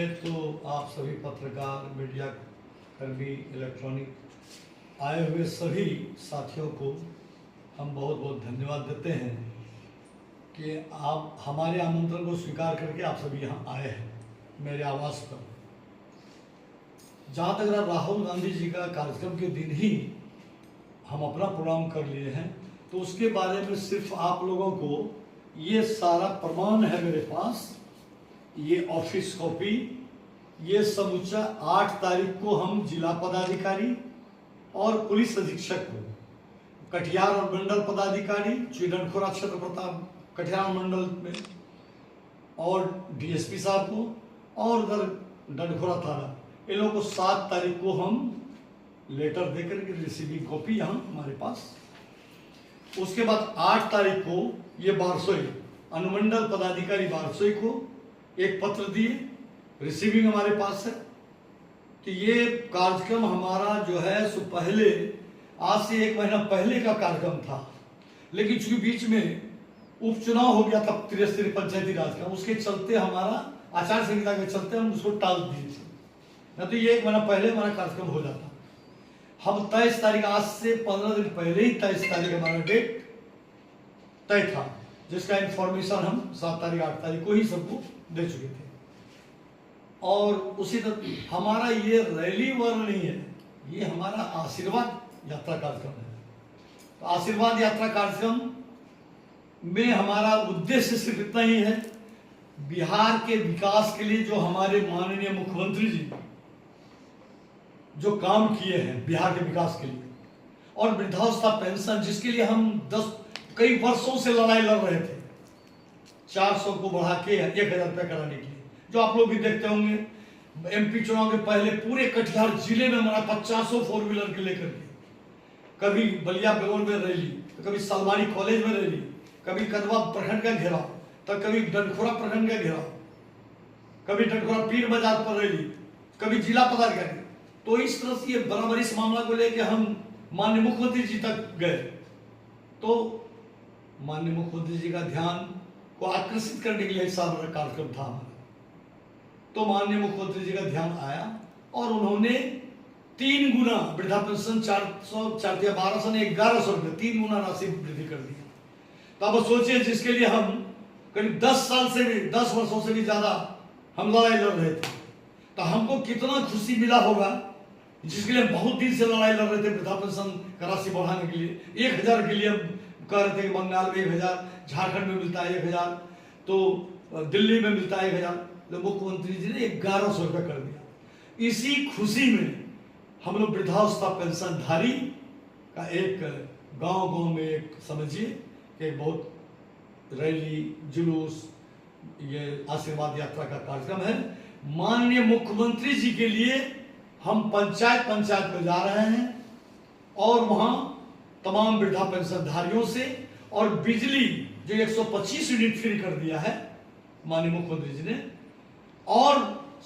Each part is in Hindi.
तो आप सभी पत्रकार, मीडिया कर्मी, इलेक्ट्रॉनिक आए हुए सभी साथियों को हम बहुत बहुत धन्यवाद देते हैं कि आप हमारे आमंत्रण को स्वीकार करके आप सभी यहाँ आए हैं मेरे आवास पर। जहाँ तक राहुल गांधी जी का कार्यक्रम के दिन ही हम अपना प्रोग्राम कर लिए हैं, तो उसके बारे में सिर्फ आप लोगों को ये सारा प्रमाण है मेरे पास, ये ऑफिस कॉपी, ये समूचा 8 तारीख को हम जिला पदाधिकारी और पुलिस अधीक्षक को, कटिहार और मंडल पदाधिकारी चुईडंखोरा क्षेत्र प्रताप कटिहार मंडल में, और डीएसपी साहब को और उधर डंडखोरा थाना, इन लोगों को 7 तारीख को हम लेटर देकर के रिसीविंग कॉपी यहाँ हमारे पास। उसके बाद 8 तारीख को ये बारसोई अनुमंडल पदाधिकारी बारसोई को एक पत्र दिए, रिसीविंग हमारे पास है। तो ये कार्यक्रम हमारा जो है सो पहले आज से 1 महीना पहले का कार्यक्रम था, लेकिन चूंकि बीच में उपचुनाव हो गया था त्रिस्तरीय पंचायती राज का, उसके चलते हमारा आचार संहिता के चलते हम उसको टाल दिए थे, न तो ये 1 महीना पहले हमारा कार्यक्रम हो जाता। हम 23 तारीख, आज से 15 दिन पहले ही 23 तारीख हमारा डेट तय था, जिसका इंफॉर्मेशन हम 7 तारीख 8 तारीख को ही सबको दे चुके थे। और उसी तरह हमारा ये रैली वर नहीं है, ये हमारा आशीर्वाद यात्रा कार्यक्रम है। तो आशीर्वाद यात्रा कार्यक्रम में हमारा उद्देश्य सिर्फ इतना ही है, बिहार के विकास के लिए जो हमारे माननीय मुख्यमंत्री जी जो काम किए हैं बिहार के विकास के लिए, और वृद्धावस्था पेंशन जिसके लिए हम कई वर्षों से लड़ाई लड़ रहे थे, 400 को बढ़ा के 1000 रुपये कराने के लिए, जो आप लोग भी देखते होंगे एमपी चुनाव के पहले पूरे कटिहार जिले में हमारा 50 4 व्हीलर के लेकर के, कभी बलिया बेगोल में रैली, तो कभी सलमानी कॉलेज में रैली, कभी कदवा प्रखंड का घेराव, तो कभी डंडखोरा प्रखंड का घेराव, कभी डंडखोरा पीर बाजार पर रैली, कभी जिला पदाधिकारी। तो इस तरह से ये बराबर इस मामला को लेकर हम माननीय मुख्यमंत्री जी तक गए, तो माननीय मुख्यमंत्री जी का ध्यान को आकर्षित करने के लिए सारा कार्यक्रम था हमारा। तो माननीय मुख्यमंत्री जी का ध्यान आया और उन्होंने 3 गुना वृद्धा पेंशन 1200 ने 1100 रुपये 3 गुना राशि वृद्धि कर दी। तो अब सोचिए, जिसके लिए हम करीब 10 साल से भी 10 वर्षों से भी ज्यादा हम लड़ाई लड़ रहे थे, तो हमको कितना खुशी मिला होगा, जिसके लिए बहुत दिन से लड़ाई लड़ रहे थे वृद्धा पेंशन का राशि बढ़ाने के लिए। 1000 के लिए हम कह रहे थे कि बंगाल में 1000, झारखंड में मिलता है 1000, तो दिल्ली में मिलता है 1000, तो मुख्यमंत्री जी ने 1100 रुपये कर दिया। इसी खुशी में हम लोग वृद्धावस्था पेंशन धारी का एक गांव में एक समझिए कि बहुत रैली जुलूस, ये आशीर्वाद यात्रा का कार्यक्रम है। माननीय मुख्यमंत्री जी के लिए हम पंचायत में जा रहे हैं और वहां तमाम वृद्धा पेंशन धारियों से, और बिजली जो 125 यूनिट फ्री कर दिया है माननीय मुख्यमंत्री जी ने, और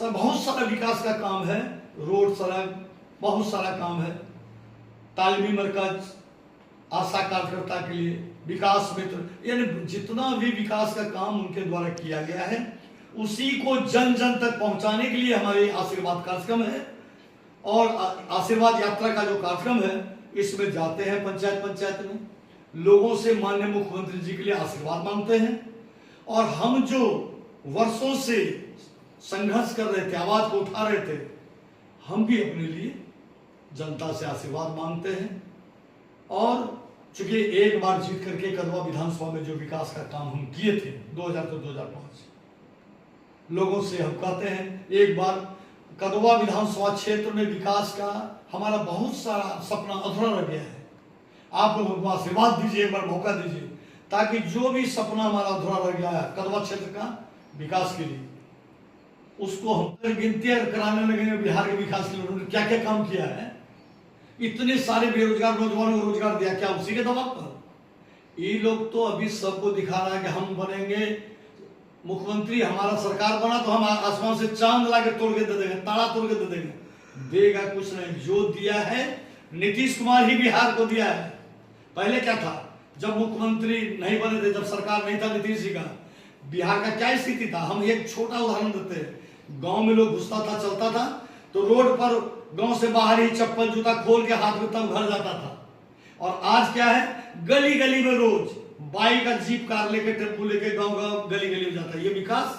बहुत सारा विकास का काम है, रोड सड़क बहुत सारा काम है, तालीमी मरकज, आशा कार्यकर्ता के लिए विकास मित्र, यानी जितना भी विकास का काम उनके द्वारा किया गया है उसी को जन जन तक पहुंचाने के लिए हमारे आशीर्वाद कार्यक्रम है। और आशीर्वाद यात्रा का जो कार्यक्रम है, इसमें जाते हैं पंचायत में, लोगों से माननीय मुख्यमंत्री जी के लिए आशीर्वाद मांगते हैं, और हम जो वर्षों से संघर्ष कर रहे थे, आवाज को उठा रहे थे, हम भी अपने लिए जनता से आशीर्वाद मांगते हैं। और चूंकि एक बार जीत करके कदवा विधानसभा में जो विकास का काम हम किए थे 2000 से 2005, लोगों से हम कहते हैं एक बार कदवा विधानसभा क्षेत्र में विकास का हमारा बहुत सारा सपना अधूरा रह गया है। आप लोगों को आशीर्वाद दीजिए, एक बार मौका दीजिए, ताकि जो भी सपना हमारा अधूरा रह गया है कदवा क्षेत्र का विकास के लिए, उसको हम गिनती कराने लगेंगे। बिहार के विकास के लिए उन्होंने क्या क्या काम किया है, इतने सारे बेरोजगार नौजवानों को रोजगार दिया, क्या उसी के दबाव पर? ये लोग तो अभी सबको दिखा रहा है कि हम बनेंगे मुख्यमंत्री, हमारा सरकार बना तो हम आसमान से चांद ला के तोड़ के दे देंगे, तारा तोड़ के दे देंगे। देगा कुछ नहीं, जो दिया है नीतीश कुमार ही बिहार को दिया है। पहले क्या था, जब मुख्यमंत्री नहीं बने थे, जब सरकार नहीं था नीतीश जी का, बिहार का क्या स्थिति था? हम एक छोटा उदाहरण देते हैं। गांव में लोग घुसता था, चलता था, तो रोड पर गांव से बाहर ही चप्पल जूता खोल के हाथ में तब घर जाता था। और आज क्या है, गली गली में रोज बाइक का जीप कार लेके टेम्पो लेके गांव गली गली में जाता है। ये विकास।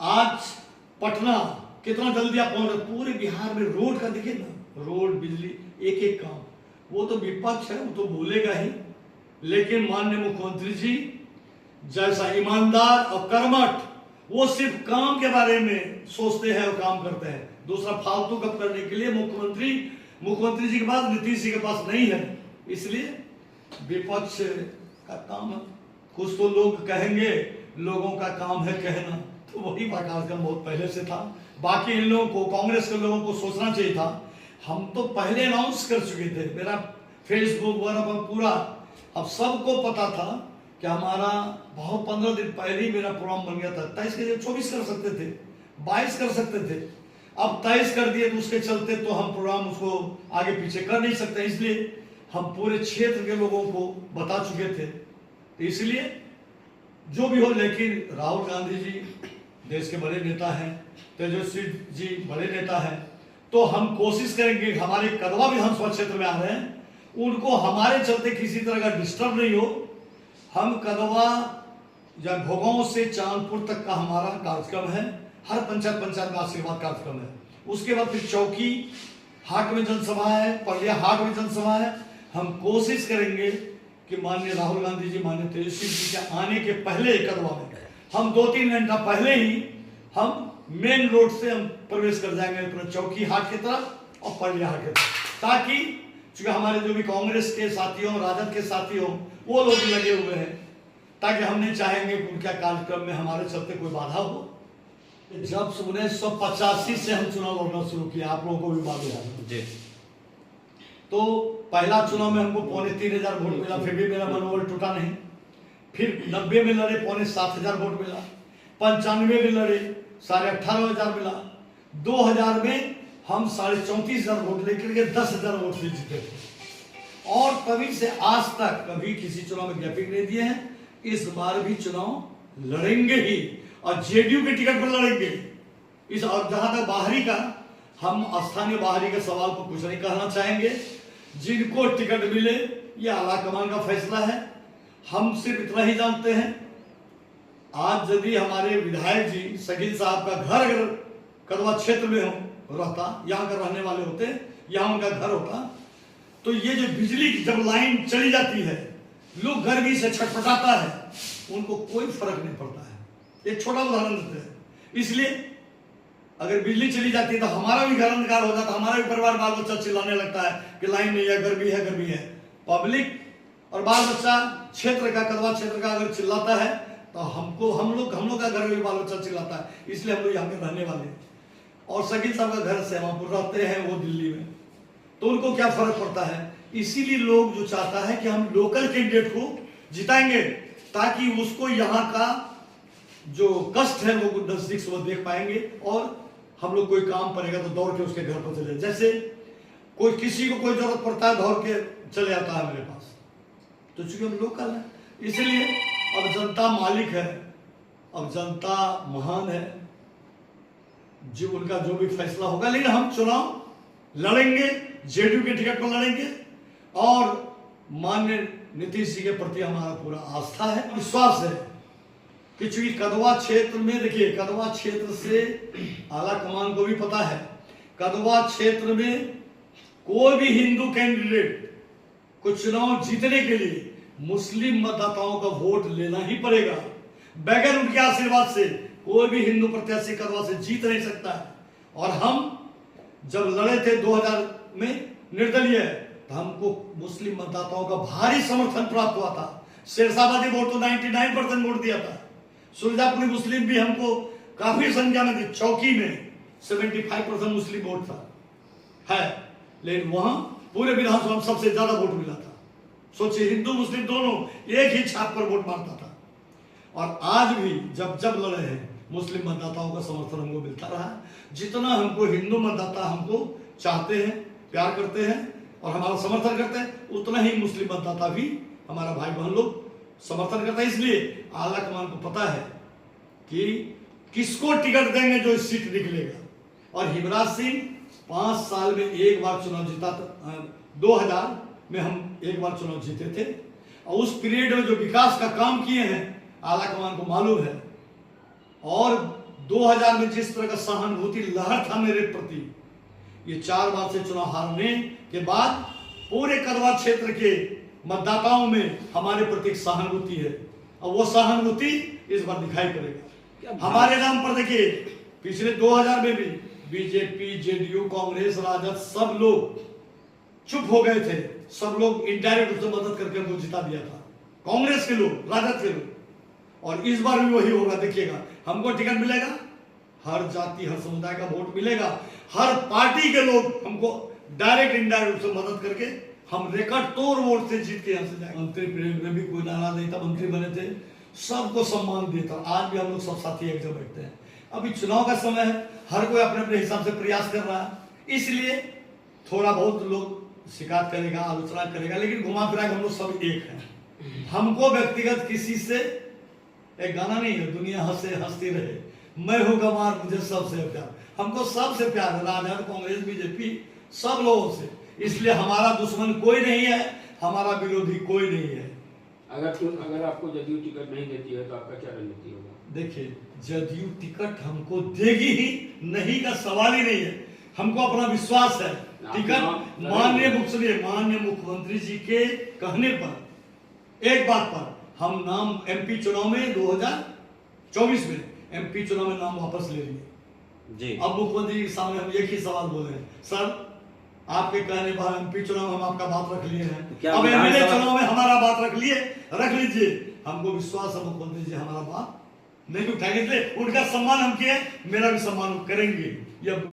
आज पटना कितना जल्दी आप पहुंच रहे, पूरे बिहार में रोड का देखिए ना, रोड, बिजली, एक एक काम। वो तो विपक्ष है, वो तो बोलेगा ही, लेकिन माननीय मुख्यमंत्री जी जैसा ईमानदार और कर्मठ, वो सिर्फ काम के बारे में सोचते हैं और काम करते हैं। दूसरा फालतू गप करने के लिए मुख्यमंत्री जी के पास, नीतीश जी के पास नहीं है। इसलिए विपक्ष का काम है। कुछ तो लोग कहेंगे लोगों का काम है कहना, तो वही कार्यक्रम बहुत पहले से था। बाकी इन लोगों को, कांग्रेस के लोगों को सोचना चाहिए था। हम तो पहले अनाउंस कर चुके थे, मेरा फेसबुक वगैरह पर पूरा, अब सबको पता था कि हमारा बहुत 15 दिन पहले ही मेरा प्रोग्राम बन गया था। 23 के 24 कर सकते थे, 22 कर सकते थे, अब 23 कर दिए, तो उसके चलते तो हम प्रोग्राम उसको आगे पीछे कर नहीं सकते। इसलिए हम पूरे क्षेत्र के लोगों को बता चुके थे। तो इसलिए जो भी हो, लेकिन राहुल गांधी जी देश के बड़े नेता हैं, तेजस्वी जी बड़े नेता हैं, तो हम कोशिश करेंगे हमारे कदवा विधानसभा क्षेत्र में आ रहे हैं, उनको हमारे चलते किसी तरह का डिस्टर्ब नहीं हो। हम कदवा या भोगांव से चांदपुर तक का हमारा कार्यक्रम है, हर पंचायत का आशीर्वाद कार्यक्रम है। उसके बाद फिर चौकी हाट में जनसभा है, पलिया हाट में जनसभा है। हम कोशिश करेंगे कि माननीय राहुल गांधी जी, माननीय तेजस्वी जी के आने के पहले कदवा में हम 2-3 घंटा पहले ही हम मेन रोड से हम प्रवेश कर जाएंगे अपने चौकी हाट की तरफ और पलिया हाट की तरफ, ताकि चूंकि हमारे जो भी कांग्रेस के साथियों, राजद के साथियों, वो लोग लगे हुए हैं, ताकि हम नहीं चाहेंगे कि उनके कार्यक्रम में हमारे चलते कोई बाधा हो। जब 1985 से हम चुनाव लड़ना शुरू किया, आप लोगों को भी मालूम है, तो पहला चुनाव में हमको 3,500 वोट मिला, फिर भी मेरा मनोबल टूटा नहीं। फिर 90 में लड़े, 7,500 वोट मिला। 95 में लड़े, 18,500 मिला। 2000 में हम 34,500 वोट लेकर के 10,000 वोट से जीते थे। और तभी से आज तक कभी किसी चुनाव में गैपिंग नहीं दिए हैं। इस बार भी चुनाव लड़ेंगे ही, और जेडीयू के टिकट पर लड़ेंगे। इस, और जहां तक बाहरी का, हम स्थानीय बाहरी के सवाल को कुछ नहीं कहना चाहेंगे। जिनको टिकट मिले, यह आला कमान का फैसला है। हम सिर्फ इतना ही जानते हैं, आज यदि हमारे विधायक जी शकील साहब का घर अगर कदवा क्षेत्र में हो रहता, यहाँ का रहने वाले होते, यहाँ उनका घर होता, तो ये जो बिजली की जब लाइन चली जाती है, लोग गर्मी से छटपटाता है, उनको कोई फर्क नहीं पड़ता है। एक छोटा उदाहरण देते हैं। इसलिए अगर बिजली चली जाती है तो हमारा भी घर अंधकार हो जाता, हमारा भी परिवार बाल बच्चा चिल्लाने लगता है कि लाइन नहीं है, गर्मी है, गर्मी है। पब्लिक और बाल बच्चा क्षेत्र का, कदवा क्षेत्र का अगर चिल्लाता है, तो हम लोग का घर में बाल बच्चा चिल्लाता है। इसलिए हम लोग यहाँ पे रहने वाले हैं। और शकील साहब का घर सेवापुर रहते हैं, वो दिल्ली में, तो उनको क्या फर्क पड़ता है। इसीलिए लोग जो चाहता है कि हम लोकल कैंडिडेट को जिताएंगे, ताकि उसको यहाँ का जो कष्ट है वो नजदीक से वो देख पाएंगे, और हम लोग कोई काम पड़ेगा तो दौड़ के उसके घर पर चले। जैसे कोई किसी को कोई जरूरत पड़ता है, दौड़ के चले आता है मेरे पास, तो चूंकि हम लोकल है, इसलिए अब जनता मालिक है, अब जनता महान है, जो उनका जो भी फैसला होगा। लेकिन हम चुनाव लड़ेंगे, जेडीयू के टिकट पर लड़ेंगे, और माननीय नीतीश जी के प्रति हमारा पूरा आस्था है, विश्वास है कि चूंकि कदवा क्षेत्र में, देखिए कदवा क्षेत्र से आला कमान को भी पता है, कदवा क्षेत्र में कोई भी हिंदू कैंडिडेट को चुनाव जीतने के लिए मुस्लिम मतदाताओं का वोट लेना ही पड़ेगा। बगैर उनके आशीर्वाद से कोई भी हिंदू प्रत्याशी कदवा से जीत नहीं सकता है। और हम जब लड़े थे 2000 में निर्दलीय, तो हमको मुस्लिम मतदाताओं का भारी समर्थन प्राप्त हुआ था। शेरशाबादी वोट तो 99% वोट दिया था। सुरजापुरी मुस्लिम भी हमको काफी संख्या में थे। चौकी में 75% मुस्लिम वोट था है, लेकिन वहां पूरे विधानसभा में सबसे ज्यादा वोट मिला था। सोचिए, हिंदू मुस्लिम दोनों एक ही छाप पर वोट मारता था। और आज भी जब लड़े हैं, मुस्लिम मतदाताओं का समर्थन हमको मिलता रहा। जितना हमको हिंदू मतदाता हमको चाहते हैं, प्यार करते हैं और हमारा समर्थन करते हैं, उतना ही मुस्लिम मतदाता भी हमारा भाई बहन लोग समर्थन करता है। इसलिए आला कमान को पता है कि किसको टिकट देंगे जो इस सीट निकलेगा। और हिमराज सिंह 5 साल में एक बार चुनाव जीता था। 2000 में हम एक बार चुनाव जीते थे और उस पीरियड में जो विकास का काम किए हैं आला कमान को मालूम है। और 2000 में जिस तरह का सहानुभूति लहर था मेरे प्रति, ये 4 बार से चुनाव हारने के बाद पूरे करवा क्षेत्र के मतदाताओं में हमारे प्रति सहानुभूति है और वो सहानुभूति इस बार दिखाई पड़ेगा। हमारे नाम पर देखिए, पिछले 2000 में भी बीजेपी, जेडीयू, कांग्रेस, राजद सब लोग चुप हो गए थे। सब लोग इनडायरेक्ट रूप से मदद करके हमको जिता दिया था, कांग्रेस के लोग, राजद के लोग। और इस बार भी वही होगा, देखिएगा। हमको टिकट मिलेगा, हर जाति हर समुदाय का वोट मिलेगा, हर पार्टी के लोग हमको डायरेक्ट इनडायरेक्ट रूप से मदद करके हम रिकॉर्ड तोड़ वोट से जीत के यहाँ से जाएंगे। मंत्री पीरियड में भी कोई नाराज नहीं था, मंत्री बने थे, सबको सम्मान देता। आज भी हम लोग सब साथी एक जगह बैठते हैं। अभी चुनाव का समय है, हर कोई अपने अपने हिसाब से प्रयास कर रहा है, इसलिए थोड़ा बहुत लोग शिकायत करेगा, आलोचना करेगा, लेकिन घुमा फिरा के हम लोग सब एक हैं। हमको व्यक्तिगत किसी से, एक गाना नहीं है, दुनिया हंसे हंसती रहे, मैं हूं गंवार मुझे सबसे प्यार। हमको सबसे प्यार है, राजद, कांग्रेस, बीजेपी, सब लोगों से। इसलिए हमारा दुश्मन कोई नहीं है, हमारा विरोधी कोई नहीं है। अगर आपको जदयू टिकट नहीं देती है तो आपका क्या रणनीति होगा? देखिए, जदयू टिकट हमको देगी ही नहीं का सवाल ही नहीं है। हमको अपना विश्वास है। टिकट माननीय मुख्यमंत्री जी के कहने पर, एक बात पर, हम नाम एमपी चुनाव में 2024 में एमपी चुनाव में नाम वापस ले लिए जी। अब मुख्यमंत्री जी के सामने हम एक ही सवाल बोल रहे हैं, सर आपके कहने पर एमपी चुनाव में हम आपका बात रख लिए हैं, अब एमएलए चुनाव में हमारा बात रख लीजिए। हमको विश्वास है मुख्यमंत्री जी हमारा बात नहीं उठाएंगे, इसलिए उनका सम्मान हम किए, मेरा भी सम्मान करेंगे।